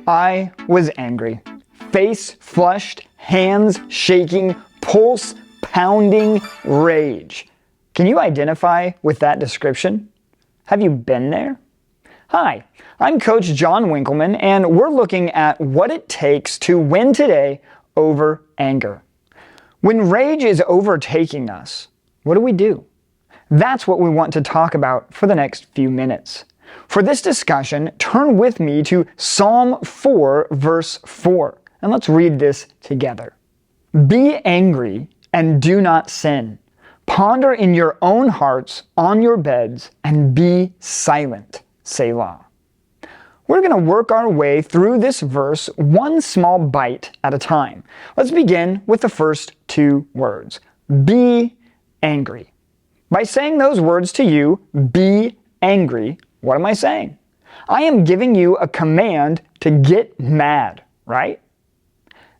I was angry. Face flushed, hands shaking, pulse pounding, rage. Can you identify with that description? Have you been there? Hi, I'm Coach John Winkelman, and we're looking at what it takes to win today over anger. When rage is overtaking us, what do? That's what we want to talk about for the next few minutes. For this discussion, turn with me to Psalm 4, verse 4, and let's read this together. Be angry and do not sin. Ponder in your own hearts on your beds and be silent. Selah. We're going to work our way through this verse one small bite at a time. Let's begin with the first two words. Be angry. By saying those words to you, be angry, what am I saying? I am giving you a command to get mad, right?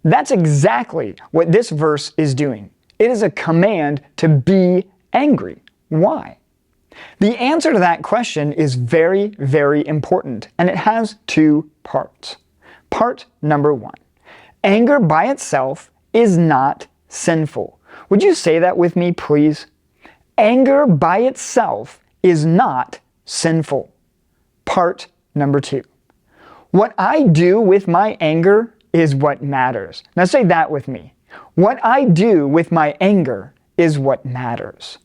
That's exactly what this verse is doing. It is a command to be angry. Why? The answer to that question is very, very important, and it has two parts. Part number one, anger by itself is not sinful. Would you say that with me, please? Anger by itself is not sinful. Part number two, what I do with my anger is what matters. Now say that with me. What I do with my anger is what matters.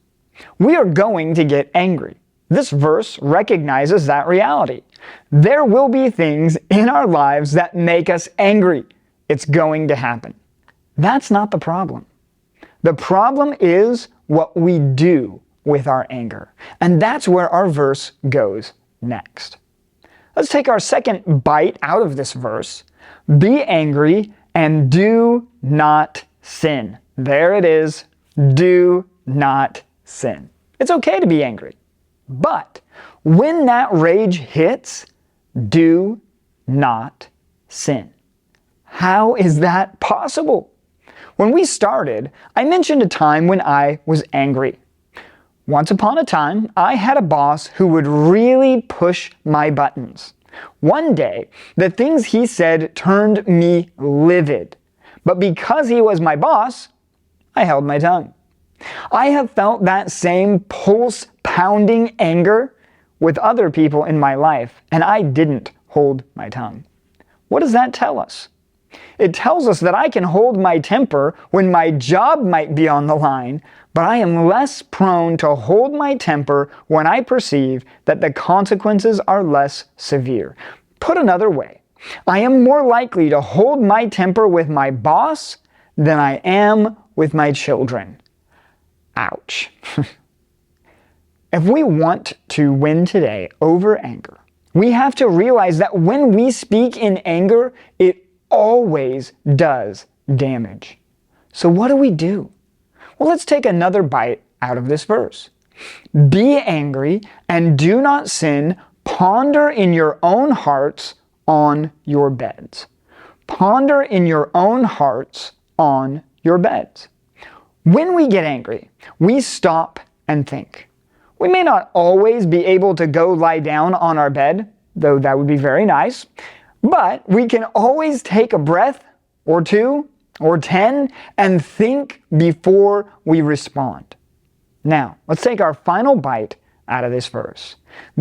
We are going to get angry. This verse recognizes that reality. There will be things in our lives that make us angry. It's going to happen. That's not the problem. The problem is what we do with our anger. And that's where our verse goes next. Let's take our second bite out of this verse. Be angry and do not sin. There it is. Do not sin. It's okay to be angry. But when that rage hits, do not sin. How is that possible? When we started, I mentioned a time when I was angry. Once upon a time, I had a boss who would really push my buttons. One day, the things he said turned me livid. But because he was my boss, I held my tongue. I have felt that same pulse-pounding anger with other people in my life, and I didn't hold my tongue. What does that tell us? It tells us that I can hold my temper when my job might be on the line, but I am less prone to hold my temper when I perceive that the consequences are less severe. Put another way, I am more likely to hold my temper with my boss than I am with my children. Ouch. If we want to win today over anger, we have to realize that when we speak in anger, it always does damage. So what do? Well, let's take another bite out of this verse. Be angry and do not sin. Ponder in your own hearts on your beds. Ponder in your own hearts on your beds. When we get angry, we stop and think. We may not always be able to go lie down on our bed, though that would be very nice, but we can always take a breath or two or 10 and think before we respond. Now, let's take our final bite out of this verse.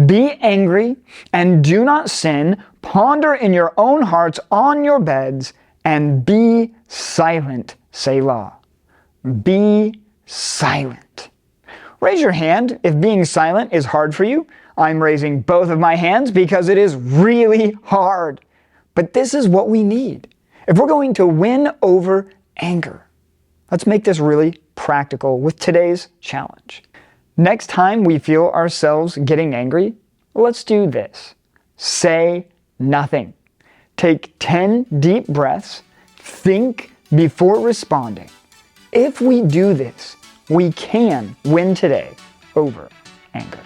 Be angry and do not sin. Ponder in your own hearts on your beds and be silent. Selah. Be silent. Raise your hand if being silent is hard for you. I'm raising both of my hands because it is really hard. But this is what we need if we're going to win over anger. Let's make this really practical with today's challenge. Next time we feel ourselves getting angry, let's do this. Say nothing. Take 10 deep breaths. Think before responding. If we do this, we can win today over anger.